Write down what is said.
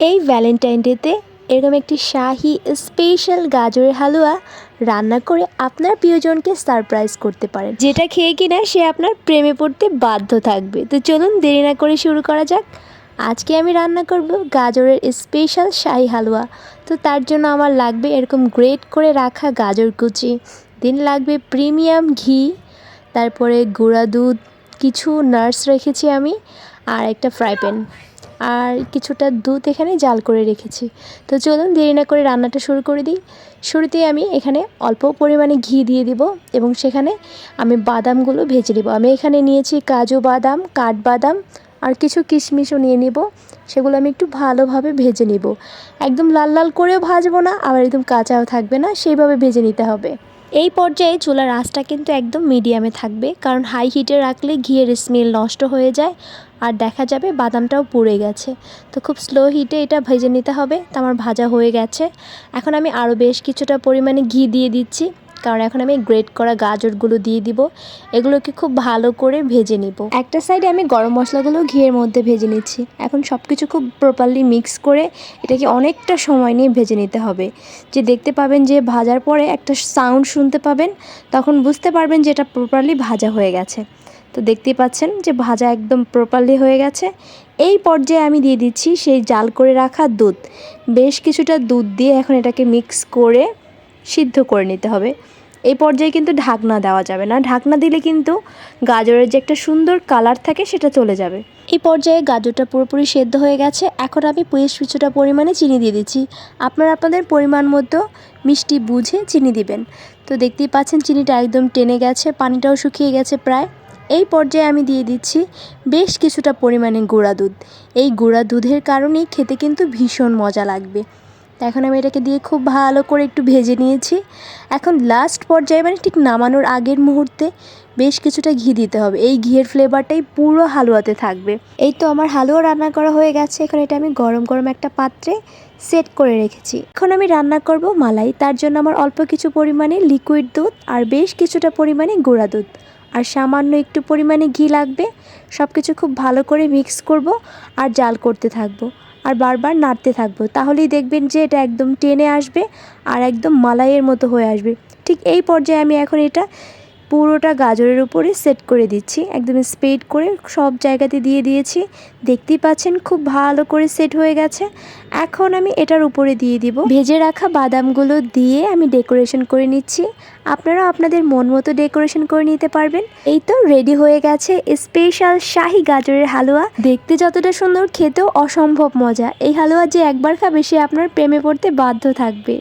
এই ভ্যালেন্টাইন ডেতে এরকম একটি শাহি স্পেশাল গাজরের হালুয়া রান্না করে আপনার প্রিয়জনকে সারপ্রাইজ করতে পারেন, যেটা খেয়ে কিনা সে আপনার প্রেমে পড়তে বাধ্য থাকবে। তো চলুন দেরি না করে শুরু করা যাক। আজকে আমি রান্না করব গাজরের স্পেশাল শাহি হালুয়া। তো তার জন্য আমার লাগবে এরকম গ্রেট করে রাখা গাজর কুচি, দেন লাগবে প্রিমিয়াম ঘি, তারপরে গুঁড়া দুধ, কিছু নাটস রেখেছি আমি, আর একটা ফ্রাই প্যান, আর কিছুটা দুধ এখানে জাল করে রেখেছি। তো চলুন দেরি না করে রান্নাটা শুরু করে দিই। শুরুতেই আমি এখানে অল্প পরিমাণে ঘি দিয়ে দিব এবং সেখানে আমি বাদামগুলো ভেজে নেব। আমি এখানে নিয়েছি কাজু বাদাম, কাঠবাদাম আর কিছু কিশমিশও নিয়ে নেব। সেগুলো আমি একটু ভালোভাবে ভেজে নেব। একদম লাল লাল করেও ভাজবো না, আবার একদম কাঁচাও থাকবে না, সেইভাবে ভেজে নিতে হবে। এই পর্যায়ে চুলার আঁচটা কিন্তু একদম মিডিয়ামে থাকবে, কারণ হাই হিটে রাখলে ঘিয়ের স্মেল নষ্ট হয়ে যায় আর দেখা যাবে বাদামটাও পুড়ে গেছে। তো খুব স্লো হিটে এটা ভেজে নিতে হবে। তো আমার ভাজা হয়ে গেছে। এখন আমি আরও বেশ কিছুটা পরিমাণে ঘি দিয়ে দিচ্ছি, কারণ এখন আমি গ্রেট করা গাজরগুলো দিয়ে দিব। এগুলোকে খুব ভালো করে ভেজে নিব। একটা সাইডে আমি গরম মশলাগুলো ঘিয়ের মধ্যে ভেজে নিচ্ছি। এখন সব কিছু খুব প্রপারলি মিক্স করে এটাকে অনেকটা সময় নিয়ে ভেজে নিতে হবে। যে দেখতে পাবেন যে ভাজার পরে একটা সাউন্ড শুনতে পাবেন, তখন বুঝতে পারবেন যে এটা প্রপারলি ভাজা হয়ে গেছে। তো দেখতেই পাচ্ছেন যে ভাজা একদম প্রপারলি হয়ে গেছে। এই পর্যায়ে আমি দিয়ে দিচ্ছি সেই জাল করে রাখা দুধ। বেশ কিছুটা দুধ দিয়ে এখন এটাকে মিক্স করে সিদ্ধ করে নিতে হবে। এই পর্যায়ে কিন্তু ঢাকনা দেওয়া যাবে না, ঢাকনা দিলে কিন্তু গাজরের যে একটা সুন্দর কালার থাকে সেটা চলে যাবে। এই পর্যায়ে গাজরটা পুরোপুরি সেদ্ধ হয়ে গেছে। এখন আমি বেশ কিছুটা পরিমাণে চিনি দিয়ে দিচ্ছি। আপনারা আপনাদের পরিমাণ মতো মিষ্টি বুঝে চিনি দিবেন। তো দেখতেই পাচ্ছেন চিনিটা একদম টেনে গেছে, পানিটাও শুকিয়ে গেছে প্রায়। এই পর্যায়ে আমি দিয়ে দিচ্ছি বেশ কিছুটা পরিমাণে গুঁড়া দুধ। এই গুঁড়া দুধের কারণেই খেতে কিন্তু ভীষণ মজা লাগবে। তো এখন আমি এটাকে দিয়ে খুব ভালো করে একটু ভেজে নিয়েছি। এখন লাস্ট পর্যায়ে মানে ঠিক নামানোর আগের মুহূর্তে বেশ কিছুটা ঘি দিতে হবে। এই ঘিয়ের ফ্লেভারটাই পুরো হালুয়াতে থাকবে। এই তো আমার হালুয়া রান্না করা হয়ে গেছে। এখন এটা আমি গরম গরম একটা পাত্রে সেট করে রেখেছি। এখন আমি রান্না করব মালাই। তার জন্য আমার অল্প কিছু পরিমাণে লিকুইড দুধ আর বেশ কিছুটা পরিমাণে গুঁড়া দুধ আর সামান্য একটু পরিমাণে ঘি লাগবে। সব কিছু খুব ভালো করে মিক্স করব আর জাল করতে থাকবো আর বারবার নাড়তে থাকবো। তাহলেই দেখবেন যে এটা একদম টেনে আসবে আর একদম মালাইয়ের মতো হয়ে আসবে। ঠিক এই পর্যায়ে আমি এখন এটা পুরোটা গাজরের উপরে সেট করে দিচ্ছি। একদম স্প্রেড করে সব জায়গাতে দিয়ে দিয়েছি। দেখতেই পাচ্ছেন খুব ভালো করে সেট হয়ে গেছে। এখন আমি এটার উপরে দিয়ে দিব ভেজে রাখা বাদামগুলো দিয়ে আমি ডেকোরেশন করে নিচ্ছি। আপনারা আপনাদের মন মতো ডেকোরেশন করে নিতে পারবেন। এই তো রেডি হয়ে গেছে স্পেশাল শাহি গাজরের হালুয়া। দেখতে যতটা সুন্দর, খেতেও অসম্ভব মজা। এই হালুয়া যে একবার খাবে সে আপনার প্রেমে পড়তে বাধ্য থাকবে।